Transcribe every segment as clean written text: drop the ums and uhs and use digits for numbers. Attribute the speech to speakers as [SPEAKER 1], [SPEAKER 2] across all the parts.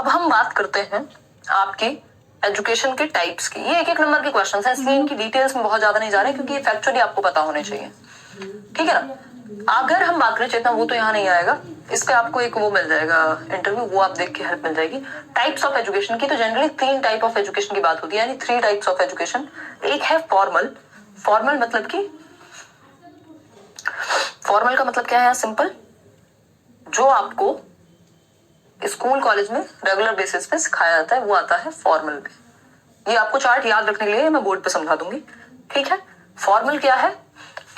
[SPEAKER 1] अब हम बात करते हैं आपकी एजुकेशन के टाइप्स की। ये एक एक नंबर के क्वेश्चन है, इसलिए इनकी डिटेल्स में बहुत ज्यादा नहीं जा रहे क्योंकि ये फैक्चुअली आपको पता होने चाहिए, ठीक है ना। अगर हम बात करें चेतना, वो तो यहाँ नहीं आएगा, इस पे आपको एक वो मिल जाएगा इंटरव्यू, वो आप देख के हेल्प मिल जाएगी। टाइप्स ऑफ एजुकेशन की तो जनरली 3 टाइप ऑफ एजुकेशन की बात होती है, यानी 3 टाइप्स ऑफ एजुकेशन। एक है फॉर्मल। फॉर्मल मतलब की, फॉर्मल का मतलब क्या है, सिंपल, जो आपको स्कूल कॉलेज में रेगुलर बेसिस पे सिखाया जाता है, वो आता है फॉर्मल में। ये आपको चार्ट याद रखने के लिए मैं बोर्ड पे समझा दूंगी, ठीक है। फॉर्मल क्या है,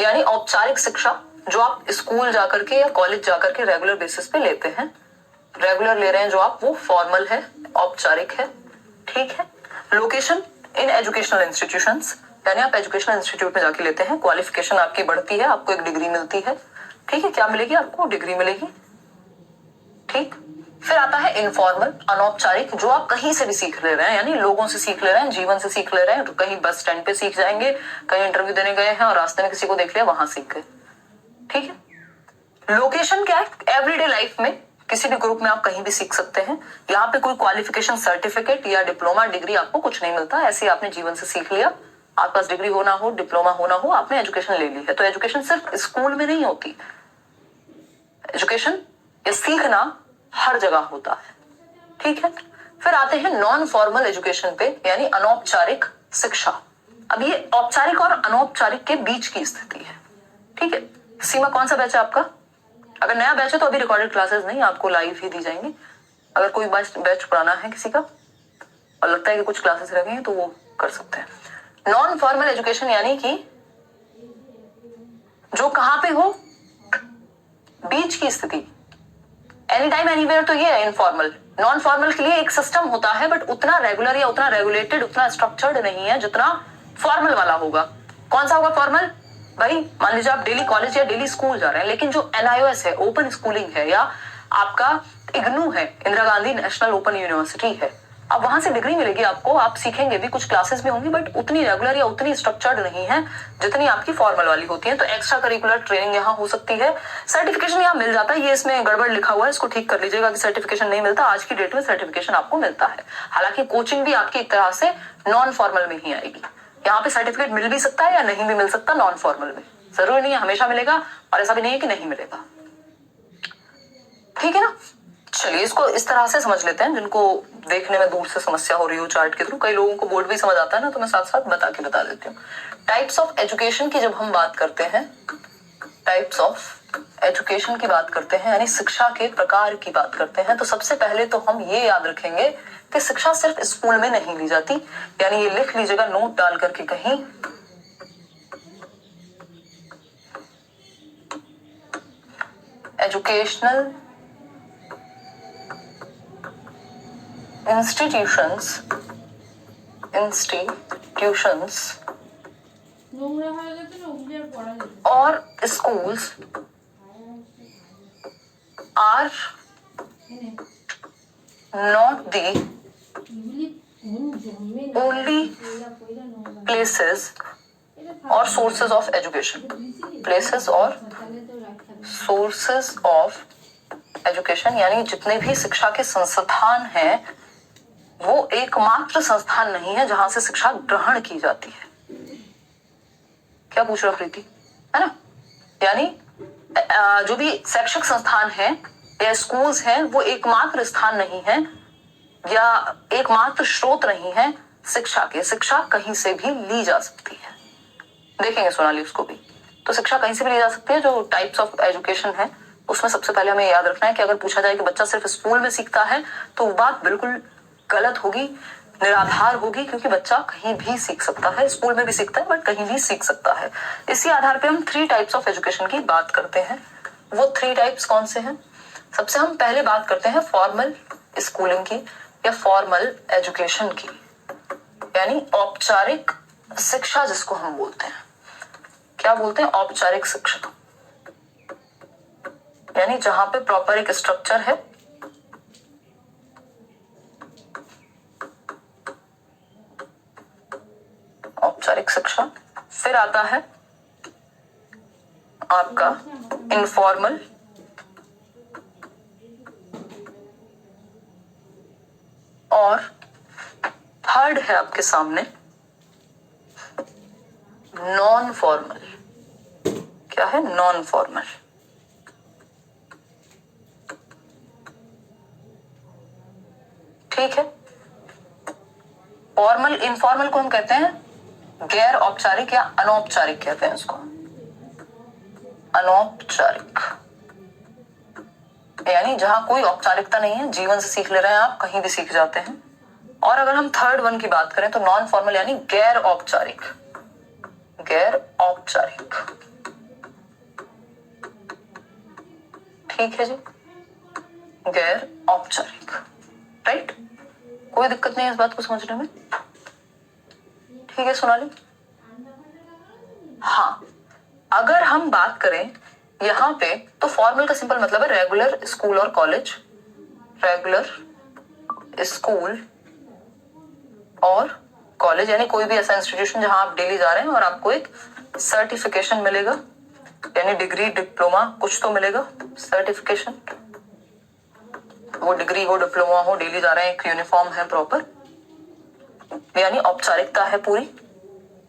[SPEAKER 1] यानी औपचारिक शिक्षा, जो आप स्कूल जाकर के या कॉलेज जाकर के रेगुलर बेसिस पे लेते हैं, रेगुलर ले रहे हैं जो आप, वो फॉर्मल है, औपचारिक है, ठीक है। लोकेशन इन एजुकेशनल इंस्टीट्यूशंस, यानी आप एजुकेशनल इंस्टीट्यूट में जाके लेते हैं, क्वालिफिकेशन आपकी बढ़ती है, आपको एक डिग्री मिलती है, ठीक है। क्या मिलेगी आपको, डिग्री मिलेगी, ठीक। फिर आता है इनफॉर्मल, अनौपचारिक, जो आप कहीं से भी सीख ले रहे हैं, यानी लोगों से सीख ले रहे हैं, जीवन से सीख ले रहे हैं, कहीं बस स्टैंड पे सीख जाएंगे, कहीं इंटरव्यू देने गए हैं और रास्ते में किसी को देख लिया, वहां सीख गए, ठीक है। लोकेशन क्या है, एवरीडे लाइफ में किसी भी ग्रुप में आप कहीं भी सीख सकते हैं। यहाँ पे कोई क्वालिफिकेशन सर्टिफिकेट या डिप्लोमा डिग्री आपको कुछ नहीं मिलता, ऐसे आपने जीवन से सीख लिया, आपके पास डिग्री होना हो, डिप्लोमा होना हो, आपने एजुकेशन ले ली है। तो एजुकेशन सिर्फ स्कूल में नहीं होती, एजुकेशन या सीखना हर जगह होता है, ठीक है। फिर आते हैं नॉन फॉर्मल एजुकेशन पे, यानी अनौपचारिक शिक्षा। अब ये औपचारिक और अनौपचारिक के बीच की स्थिति है, ठीक है। सीमा कौन सा बैच है आपका? अगर नया बैच है तो अभी रिकॉर्डेड क्लासेस नहीं, आपको लाइव ही दी जाएंगी। अगर कोई बैच पुराना है किसी का और लगता है कि कुछ क्लासेस रह गए हैं तो वो कर सकते हैं। नॉन फॉर्मल एजुकेशन यानी कि जो कहां पे हो, बीच की स्थिति, एनी टाइम एनीवेयर, तो ये है इनफॉर्मल। नॉन फॉर्मल के लिए एक सिस्टम होता है, बट उतना रेगुलर या उतना रेगुलेटेड, उतना स्ट्रक्चर्ड नहीं है जितना फॉर्मल वाला होगा। कौन सा होगा फॉर्मल? भाई मान लीजिए आप डेली कॉलेज या डेली स्कूल जा रहे हैं, लेकिन जो एनआईओएस है, ओपन स्कूलिंग है, या आपका इग्नू है, Indira Gandhi national open university है, अब वहां से डिग्री मिलेगी आपको, आप सीखेंगे भी, कुछ क्लासेस भी होंगी, बट उतनी रेगुलर या उतनी स्ट्रक्चर्ड नहीं है जितनी आपकी फॉर्मल वाली होती है। तो एक्स्ट्रा करिकुलर ट्रेनिंग यहाँ हो सकती है, सर्टिफिकेशन यहाँ मिल जाता है। ये इसमें गड़बड़ लिखा हुआ है, इसको ठीक कर लीजिएगा कि सर्टिफिकेशन नहीं मिलता, आज की डेट में सर्टिफिकेशन आपको मिलता है। हालांकि कोचिंग भी आपकी एक तरह से नॉन फॉर्मल में ही आएगी, यहाँ पे सर्टिफिकेट मिल भी सकता है या नहीं भी मिल सकता नॉन फॉर्मल में, जरूरी नहीं है हमेशा मिलेगा, और ऐसा भी नहीं है कि नहीं मिलेगा, ठीक है ना। चलिए इसको इस तरह से समझ लेते हैं, जिनको देखने में दूर से समस्या हो रही हो चार्ट के थ्रू, कई लोगों को बोर्ड भी समझ आता है ना, तो मैं साथ साथ बता देती हूँ। टाइप्स ऑफ एजुकेशन की जब हम बात करते हैं, टाइप्स ऑफ एजुकेशन की बात करते हैं, यानी शिक्षा के प्रकार की बात करते हैं, तो सबसे पहले तो हम ये याद रखेंगे कि शिक्षा सिर्फ स्कूल में नहीं ली जाती, यानी ये लिख लीजिएगा नोट डाल करके कहीं, एजुकेशनल इंस्टीट्यूशंस और schools are not the only places or sources of education. Places और sources of education यानी जितने भी शिक्षा के संस्थान हैं, वो एकमात्र संस्थान नहीं है जहां से शिक्षा ग्रहण की जाती है। क्या पूछ रहा प्रीति, है ना? यानी जो भी शैक्षिक संस्थान है या स्कूल्स हैं, वो एकमात्र स्थान नहीं है या एकमात्र स्रोत नहीं है शिक्षा के। शिक्षा कहीं से भी ली जा सकती है, देखेंगे सोनाली उसको भी। तो शिक्षा कहीं से भी ली जा सकती है। जो टाइप्स ऑफ एजुकेशन है उसमें सबसे पहले हमें याद रखना है कि अगर पूछा जाए कि बच्चा सिर्फ स्कूल में सीखता है, तो वो बात बिल्कुल गलत होगी, निराधार होगी, क्योंकि बच्चा कहीं भी सीख सकता है, स्कूल में भी सीखता है, बट कहीं भी सीख सकता है। इसी आधार पे हम 3 टाइप्स ऑफ एजुकेशन की बात करते हैं। वो 3 टाइप्स कौन से हैं? सबसे हम पहले बात करते हैं फॉर्मल स्कूलिंग की या फॉर्मल एजुकेशन की, यानी औपचारिक शिक्षा जिसको हम बोलते हैं। क्या बोलते हैं? औपचारिक शिक्षा, यानी जहां पे प्रॉपर एक स्ट्रक्चर है, औपचारिक शिक्षा। फिर आता है आपका इनफॉर्मल और थर्ड है आपके सामने नॉन फॉर्मल। क्या है? Non formal. ठीक है। फॉर्मल, इनफॉर्मल को हम कहते हैं गैर औपचारिक या अनौपचारिक कहते हैं इसको, अनौपचारिक। यानी जहां कोई औपचारिकता नहीं है, जीवन से सीख ले रहे हैं आप, कहीं भी सीख जाते हैं। और अगर हम थर्ड वन की बात करें तो नॉन फॉर्मल यानी गैर औपचारिक, गैर औपचारिक। ठीक है जी, गैर औपचारिक। राइट, कोई दिक्कत नहीं है इस बात को समझने में। ठीक है सोनाली। हाँ, अगर हम बात करें यहां पे तो फॉर्मल का सिंपल मतलब है रेगुलर स्कूल और कॉलेज, रेगुलर स्कूल और कॉलेज, यानी कोई भी ऐसा इंस्टीट्यूशन जहां आप डेली जा रहे हैं और आपको एक सर्टिफिकेशन मिलेगा, यानी डिग्री डिप्लोमा कुछ तो मिलेगा, सर्टिफिकेशन। वो डिग्री हो डिप्लोमा हो, डेली जा रहे हैं, एक यूनिफॉर्म है प्रॉपर, यानी औपचारिकता है पूरी।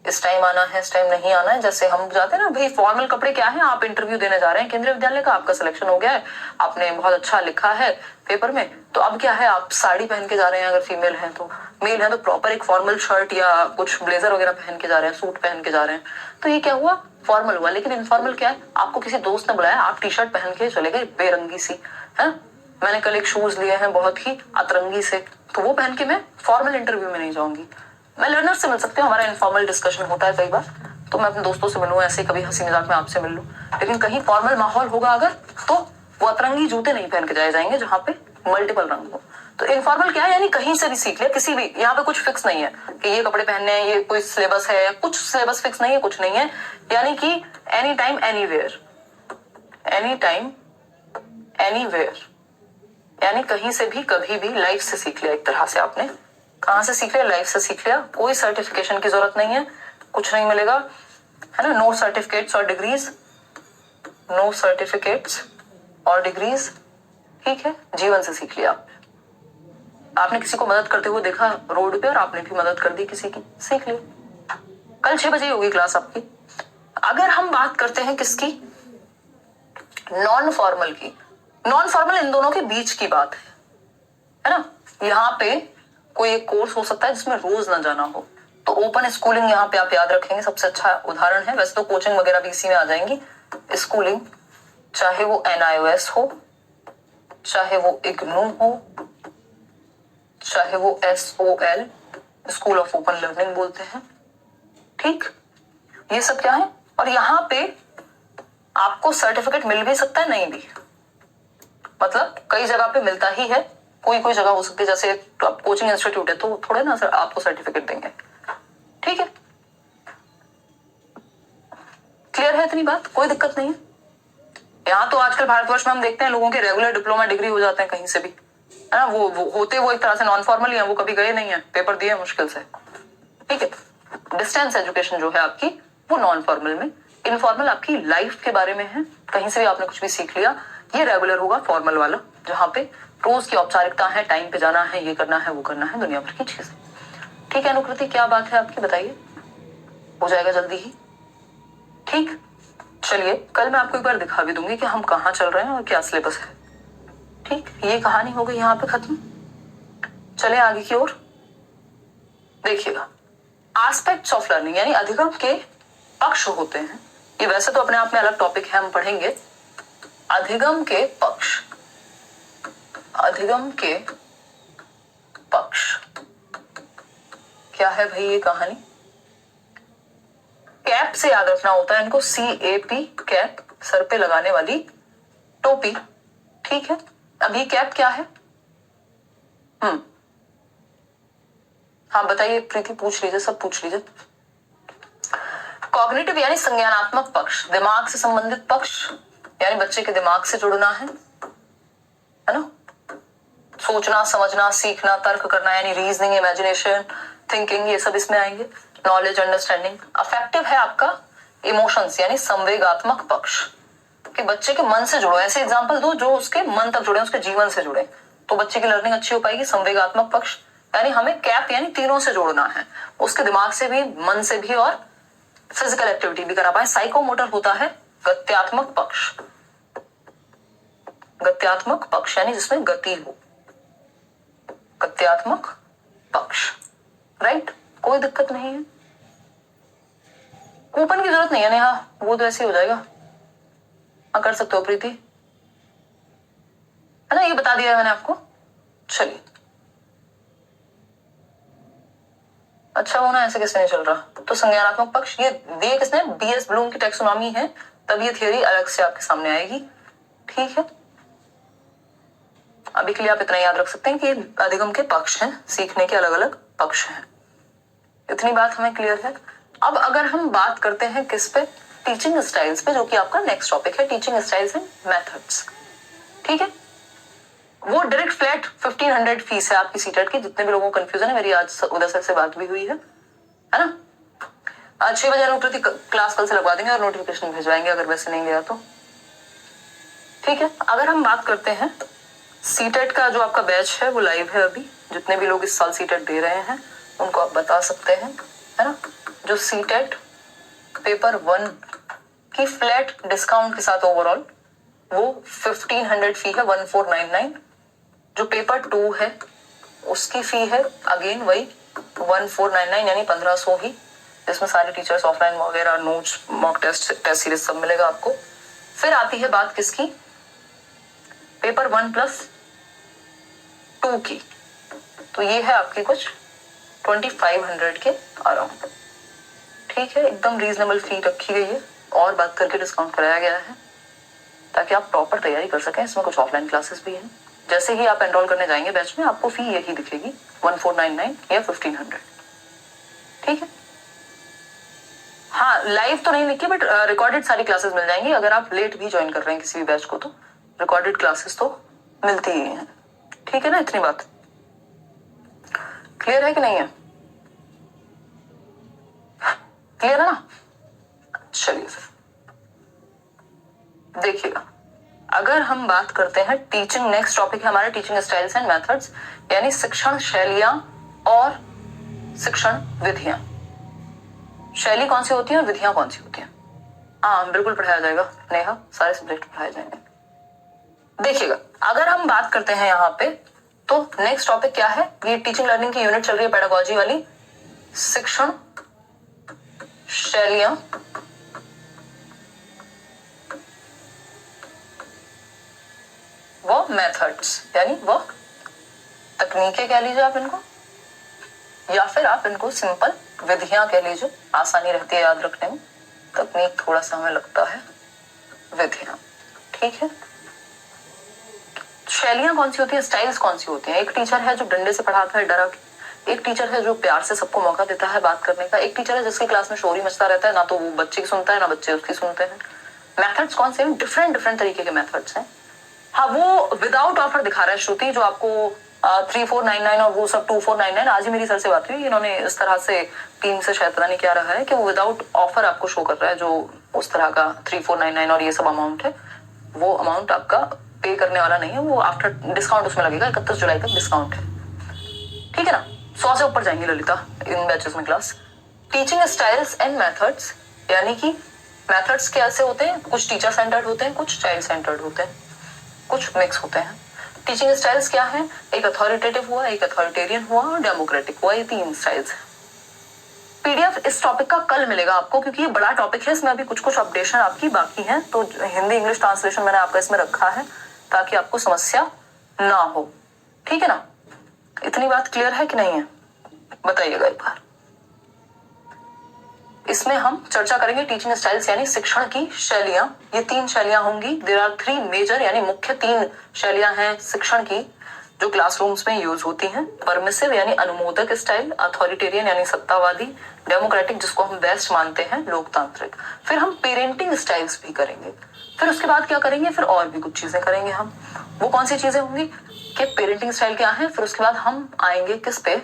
[SPEAKER 1] इस टाइम आना है, इस टाइम नहीं आना है। जैसे हम जाते हैं ना भाई, फॉर्मल कपड़े क्या है, आप इंटरव्यू देने जा रहे हैं केंद्रीय विद्यालय का, आपका सिलेक्शन हो गया है, आपने बहुत अच्छा लिखा है पेपर में, तो अब क्या है, आप साड़ी पहन के जा रहे हैं अगर फीमेल हैं तो, मेल है तो प्रॉपर एक फॉर्मल शर्ट या कुछ ब्लेजर वगैरह पहन के जा रहे हैं, सूट पहन के जा रहे हैं, तो ये क्या हुआ, फॉर्मल हुआ। लेकिन इनफॉर्मल क्या है, आपको किसी दोस्त ने बुलाया, आप टी शर्ट पहन के चले गए बेरंगी सी है। मैंने कल एक शूज लिए हैं बहुत ही अतरंगी से, तो वो पहन के मैं फॉर्मल इंटरव्यू में नहीं जाऊंगी। मैं लर्नर से मिल सकती हूँ, हमारा इनफॉर्मल डिस्कशन होता है कई बार, तो मैं अपने दोस्तों से मिलूँ, ऐसे कभी हंसी मजाक में आपसे मिल लूँ। लेकिन कहीं फॉर्मल माहौल होगा अगर, तो वो अतरंगी जूते नहीं पहन के जाए जाएंगे जहां पे मल्टीपल रंग हो। तो इनफॉर्मल क्या है, यानी कहीं से भी सीख लिया, किसी भी, यहाँ पे कुछ फिक्स नहीं है कि ये कपड़े पहनने हैं, ये कोई सिलेबस है, कुछ सिलेबस फिक्स नहीं है, कुछ नहीं है, यानी कि any time anywhere, any time anywhere, यानी कहीं से भी कभी भी, लाइफ से सीख लिया एक तरह से आपने। कहां से सीख लिया? लाइफ से सीख लिया। कोई सर्टिफिकेशन की जरूरत नहीं है, कुछ नहीं मिलेगा, है ना, नो सर्टिफिकेट्स और डिग्रीज, नो सर्टिफिकेट्स और डिग्रीज। ठीक है, जीवन से सीख लिया। आपने किसी को मदद करते हुए देखा रोड पे और आपने भी मदद कर दी किसी की, सीख लिया। कल 6 बजे होगी क्लास आपकी। अगर हम बात करते हैं किसकी, नॉन फॉर्मल की, नॉन फॉर्मल इन दोनों के बीच की बात है ना। यहाँ पे कोई एक कोर्स हो सकता है जिसमें रोज ना जाना हो, तो ओपन स्कूलिंग यहाँ पे आप याद रखेंगे, सबसे अच्छा उदाहरण है। वैसे तो कोचिंग वगैरह भी इसी में आ जाएंगी। स्कूलिंग, चाहे वो NIOS हो, चाहे वो इग्नू हो, चाहे वो SOL, school of open learning बोलते हैं। ठीक, ये सब क्या है, और यहाँ पे आपको सर्टिफिकेट मिल भी सकता है, नहीं भी, मतलब कई जगह पे मिलता ही है, कोई कोई जगह हो सकती है, जैसे आप कोचिंग इंस्टीट्यूट है तो थोड़े ना सर आपको सर्टिफिकेट देंगे। ठीक है, क्लियर है इतनी बात, कोई दिक्कत नहीं है। यहाँ तो आजकल भारतवर्ष में हम देखते हैं लोगों के रेगुलर डिप्लोमा डिग्री हो जाते हैं कहीं से भी, है ना, वो होते वो एक तरह से नॉन फॉर्मल ही है, वो कभी गए नहीं है, पेपर दिए मुश्किल से। ठीक है, डिस्टेंस एजुकेशन जो है आपकी वो नॉन फॉर्मल में। इनफॉर्मल आपकी लाइफ के बारे में है, कहीं से भी आपने कुछ भी सीख लिया। ये रेगुलर होगा फॉर्मल वाला, जहां पे रोज की औपचारिकता है, टाइम पे जाना है, ये करना है, वो करना है, दुनिया भर की चीजें। ठीक है अनुकृति, क्या बात है आपकी, बताइए, हो जाएगा जल्दी ही। ठीक, चलिए कल मैं आपको एक बार दिखा भी दूंगी कि हम कहाँ चल रहे हैं और क्या सिलेबस है। ठीक, ये कहानी हो गई यहाँ पे खत्म। चले आगे की ओर, देखिएगा एस्पेक्ट्स ऑफ लर्निंग, यानी अधिगम के पक्ष होते हैं। ये वैसे तो अपने आप में अलग टॉपिक है, हम पढ़ेंगे अधिगम के पक्ष, अधिगम के पक्ष क्या है भाई, ये कहानी कैप से याद रखना होता है इनको, CAP, कैप, सर पे लगाने वाली टोपी। ठीक है, अब ये कैप क्या है, हाँ बताइए प्रीति, पूछ लीजिए, सब पूछ लीजिए। कॉग्निटिव यानी संज्ञानात्मक पक्ष, दिमाग से संबंधित पक्ष, यानी बच्चे के दिमाग से जुड़ना है ना, सोचना, समझना, सीखना, तर्क करना, यानी रीजनिंग, इमेजिनेशन, थिंकिंग, ये सब इसमें आएंगे। Knowledge, understanding. अफेक्टिव है आपका इमोशंस, यानी संवेगात्मक पक्ष, कि बच्चे के मन से जुड़ो, ऐसे एग्जांपल दो जो उसके मन तक जुड़े, उसके जीवन से जुड़े, तो बच्चे की लर्निंग अच्छी हो पाएगी। संवेगात्मक पक्ष, यानी हमें कैप यानी तीनों से जोड़ना है, उसके दिमाग से भी, मन से भी और फिजिकल एक्टिविटी भी करा पाए। साइकोमोटर होता है गत्यात्मक पक्ष, गत्यात्मक पक्ष यानी जिसमें गति हो, गत्यात्मक पक्ष, राइट। कोई दिक्कत नहीं है, कूपन की जरूरत नहीं है नेहा, वो तो ऐसे ही हो जाएगा। हाँ कर सकते हो प्रीति, है ना, ये बता दिया है मैंने आपको। चलिए, अच्छा वो ना ऐसे कैसे नहीं चल रहा। तो संज्ञानात्मक पक्ष ये दिए किसने, बीएस ब्लूम की टैक्सोनॉमी है, तब ये थियोरी अलग से आपके सामने आएगी, ठीक है। अभी के लिए आप इतना याद रख सकते हैं कि अधिगम के पक्ष हैं, सीखने के अलग अलग पक्ष हैं, इतनी बात हमें क्लियर है। अब अगर हम बात करते हैं किस पे, टीचिंग स्टाइल्स पे, जो कि आपका नेक्स्ट टॉपिक है, टीचिंग स्टाइल्स एंड मेथड्स, ठीक है। वो डायरेक्ट फ्लैट 1500 फीस है आपकी सीटेट की। जितने भी लोगों को कंफ्यूजन है, मेरी आज उदय सर से बात भी हुई है ना। आज 6 बजे अनुप्रति क्लास कल से लगवा देंगे और नोटिफिकेशन भिजवाएंगे अगर वैसे नहीं गया तो, ठीक है। अगर हम बात करते हैं सीटेट का, जो आपका बैच है वो लाइव है अभी, जितने भी लोग इस साल सीटेट दे रहे हैं उनको आप बता सकते हैं, है ना। जो सीटेट पेपर 1 की फ्लैट डिस्काउंट के साथ ओवरऑल वो 1500 फी है, 1499। जो पेपर 2 है उसकी फी है अगेन वही 1499 यानी 1500 ही, जिसमें सारे टीचर्स ऑफलाइन वगैरह, notes, mock test, test series सब मिलेगा आपको। फिर आती है बात किसकी, पेपर 1+2 की, तो ये है आपकी कुछ 2500 के अराउंड, ठीक है। एकदम रीजनेबल फी रखी गई है और बात करके डिस्काउंट कराया गया है ताकि आप प्रॉपर तैयारी कर सकें। इसमें कुछ ऑफलाइन क्लासेस भी हैं। जैसे ही आप एनरोल करने जाएंगे बैच में, आपको फी यही दिखेगी 1499 या 1500, ठीक है। हाँ लाइव तो नहीं लिखी, बट रिकॉर्डेड सारी क्लासेस मिल जाएंगी। अगर आप लेट भी ज्वाइन कर रहे हैं किसी भी बैच को तो रिकॉर्डेड क्लासेस तो मिलती ही हैं, ठीक है ना। इतनी बात क्लियर है कि नहीं है, क्लियर है ना। चलिए फिर देखिएगा, अगर हम बात करते हैं टीचिंग, नेक्स्ट टॉपिक है हमारे टीचिंग स्टाइल्स एंड मेथड्स, यानी शिक्षण शैलियां और शिक्षण विधियां। शैली कौन सी होती है और विधियां कौन सी होती हैं, हाँ बिल्कुल पढ़ाया जाएगा नेहा, सारे सब्जेक्ट पढ़ाए जाएंगे। देखिएगा, अगर हम बात करते हैं यहाँ पे, तो नेक्स्ट टॉपिक क्या है, ये टीचिंग लर्निंग की यूनिट चल रही है पेडागोजी वाली, शिक्षण शैलियां वो मेथड्स, यानी वो तकनीकें कह लीजिए आप इनको, या फिर आप इनको सिंपल विधियां कह लीजिए, आसानी रहती है याद रखने में। तकनीक थोड़ा सा हमें लगता है विधियां, ठीक है। शैलियां कौन सी होती है, स्टाइल्स कौन सी होती हैं। एक टीचर है जो डंडे से पढ़ाता है डरा के, एक टीचर है जो प्यार से सबको मौका देता है बात करने का, एक टीचर है जिसकी क्लास में शोर ही मचता रहता है, ना तो वो बच्चे की सुनता है ना बच्चे उसकी सुनते हैं। मेथड्स कौन से हैं, डिफरेंट तरीके के मेथड्स हैं। हाँ वो विदाउट ऑफर दिखा रहा है श्रुति, जो आपको 3499 और वो सब 2499, आज ही मेरी सर से बात हुई, इन्होंने इस तरह से टीम से शायद पता नहीं क्या रहा है कि वो विदाउट ऑफर आपको शो कर रहा है, जो उस तरह का 3499 और ये सब अमाउंट है, वो अमाउंट आपका पे करने वाला नहीं है, वो आफ्टर डिस्काउंट उसमें लगेगा। 31 जुलाई तक डिस्काउंट है, ठीक है ना। 100 से ऊपर जाएंगी ललिता इन बैचेस में class. Teaching styles and methods, यानी कि मेथड्स कैसे होते हैं, कुछ टीचर सेंटर्ड होते हैं, कुछ चाइल्ड सेंटर्ड होते हैं, कुछ मिक्स होते हैं। टीचिंग स्टाइल्स क्या है, एक अथॉरिटेटिव हुआ, एक अथॉरिटेरियन हुआ और डेमोक्रेटिक हुआ, ये 3 स्टाइल्स हैं। पीडीएफ इस टॉपिक का कल मिलेगा आपको, क्योंकि ये बड़ा टॉपिक है, इसमें अभी कुछ अपडेशन आपकी बाकी है, तो हिंदी इंग्लिश ट्रांसलेशन मैंने आपका इसमें रखा है ताकि आपको समस्या ना हो, ठीक है ना। इतनी बात क्लियर है कि नहीं है, बताइएगा एक बार। इसमें हम चर्चा करेंगे टीचिंग स्टाइल्स यानी शिक्षण की शैलियां। ये 3 शैलियां होंगी, देयर आर 3 मेजर, यानी मुख्य 3 शैलियां हैं शिक्षण की जो क्लासरूम्स में यूज होती हैं। परमिसिव यानी अनुमोदक स्टाइल, अथॉरिटेरियन यानी सत्तावादी, डेमोक्रेटिक जिसको हम बेस्ट मानते हैं लोकतांत्रिक। फिर हम पेरेंटिंग स्टाइल्स भी करेंगे, फिर उसके बाद क्या करेंगे, फिर और भी कुछ चीजें करेंगे हम। वो कौन सी चीजें होंगी कि पेरेंटिंग स्टाइल क्या है, फिर उसके बाद हम आएंगे किस पे,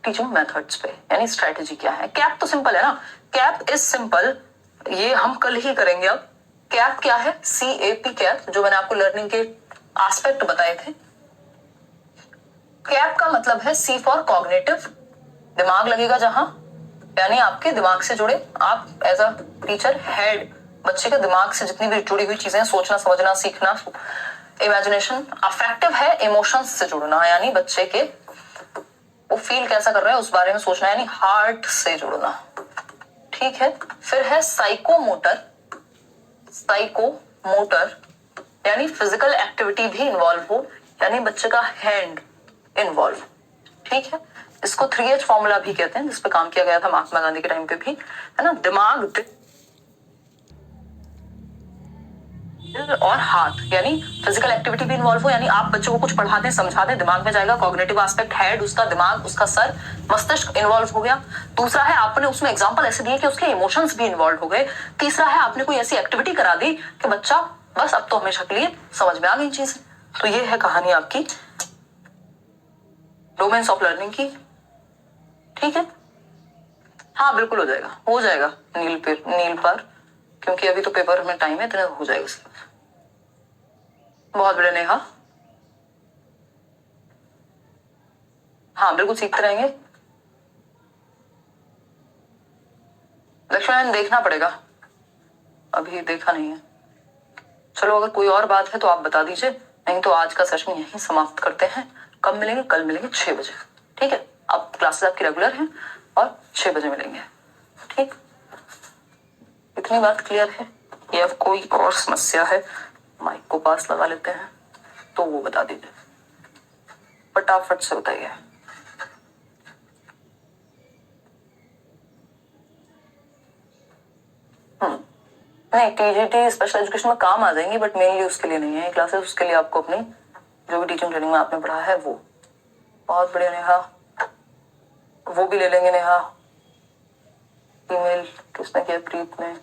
[SPEAKER 1] टीचिंग मेथड्स पे, यानी स्ट्रेटेजी क्या है। कैप तो सिंपल है ना, कैप इज सिंपल, ये हम कल ही करेंगे। अब कैप क्या है, CAP कैप, जो मैंने आपको लर्निंग के एस्पेक्ट बताए थे। कैप का का मतलब है C फॉर कॉग्निटिव, दिमाग लगेगा जहां, यानी आपके दिमाग से जुड़े, आप एज अ टीचर हेड बच्चे के दिमाग से जितनी भी जुड़ी हुई चीजें, सोचना समझना सीखना, इमेजिनेशन। अफेक्टिव है इमोशंस से जुड़ना, यानी बच्चे के वो फील कैसा कर रहा है उस बारे में सोचना, यानी हार्ट से जुड़ना, ठीक है। फिर है साइकोमोटर, साइकोमोटर यानी फिजिकल एक्टिविटी भी इन्वॉल्व हो, यानी बच्चे का हैंड इन्वॉल्व, ठीक है। इसको 3H फॉर्मूला भी कहते हैं, जिस पे काम किया गया था महात्मा गांधी के टाइम पे भी, है ना। दिमाग, दिल और हाथ, यानी फिजिकल एक्टिविटी भी इन्वॉल्व हो, यानी आप बच्चों को कुछ पढ़ाते समझाते, दिमाग में जाएगा, कॉग्निटिव एस्पेक्ट, हेड उसका, दिमाग उसका, सर मस्तिष्क इन्वॉल्व हो गया। दूसरा है आपने उसमें एग्जांपल ऐसे दिए कि उसके इमोशंस भी इन्वॉल्व हो गए। तीसरा है आपने कोई ऐसी एक्टिविटी करा दी कि बच्चा बस अब तो हमेशा के लिए समझ में आ गई चीज। तो ये है कहानी आपकी डोमेन्स ऑफ लर्निंग की, ठीक है। हाँ बिल्कुल हो जाएगा, हो जाएगा नील पर, क्योंकि अभी तो पेपर में टाइम है, इतना हो जाएगा उसका। बहुत बड़े नेहा, हाँ बिल्कुल सीखते रहेंगे। लक्ष्मण देखना पड़ेगा, अभी देखा नहीं है। चलो अगर कोई और बात है तो आप बता दीजिए, नहीं तो आज का सेशन यहीं समाप्त करते हैं। कब मिलेंगे? कल मिलेंगे 6 बजे, ठीक है। अब क्लासेस आपकी रेगुलर हैं और 6 बजे मिलेंगे, ठीक। इतनी बात क्लियर है? या कोई और समस्या है? माइक को पास लगा लेते हैं तो वो बता दीजिए, फटाफट से बताइए। नहीं, टीजीटी स्पेशल एजुकेशन में काम आ जाएंगी, बट मेनली उसके लिए नहीं है क्लासेस, उसके लिए आपको अपनी जो भी टीचिंग ट्रेनिंग में आपने पढ़ा है वो। बहुत बढ़िया नेहा, वो भी ले लेंगे नेहा। ईमेल किसने किया? प्रीत ने,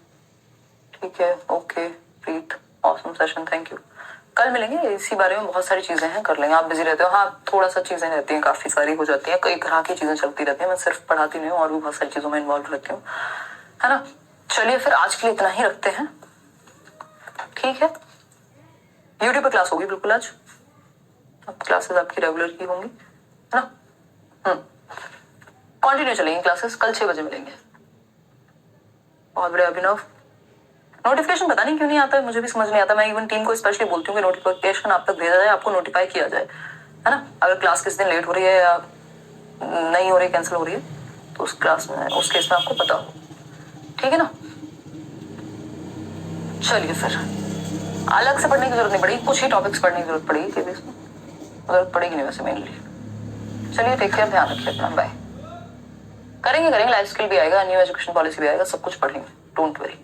[SPEAKER 1] ठीक है, okay Preet, awesome session, thank you. कल मिलेंगे, इसी बारे में बहुत सारी चीजें हैं, कर लेंगे। आप बिजी रहते हो? हाँ थोड़ा सा चीजें रहती हैं, काफी सारी हो जाती हैं, कई तरह की चीजें चलती रहती हैं, मैं सिर्फ पढ़ाती नहीं हूँ, और भी बहुत सारी चीजों में इन्वॉल्व रहती हूँ, है ना। चलिए फिर आज के लिए इतना ही रखते हैं, ठीक है। यूट्यूब पे क्लास होगी बिल्कुल आज, अब क्लासेस आपकी रेगुलर की होंगी, है ना। कंटिन्यू चलेंगे क्लासेस, कल 6 बजे मिलेंगे। बहुत बड़े अभिनव, नोटिफिकेशन पता नहीं क्यों नहीं आता है, मुझे भी समझ नहीं आता। मैं इवन टीम को स्पेशली बोलती हूँ कि नोटिफिकेशन आप तक भेजा जाए, आपको नोटिफाई किया जाए, है ना। अगर क्लास किस दिन लेट हो रही है या नहीं हो रही, कैंसिल हो रही है, तो उस क्लास में, उस केस में आपको पता हो, ठीक है ना। चलिए फिर अलग से पढ़ने की जरूरत नहीं पड़ेगी, कुछ ही टॉपिक्स पढ़ने की जरूरत पड़ेगी, केबीएस में जरूरत पड़ेगी नहीं वैसे मेनली। चलिए टेक केयर, ध्यान रखिए अपना, बाय। करेंगे लाइफ स्किल भी आएगा, न्यू एजुकेशन पॉलिसी भी आएगा, सब कुछ पढ़ेंगे, डोंट वरी।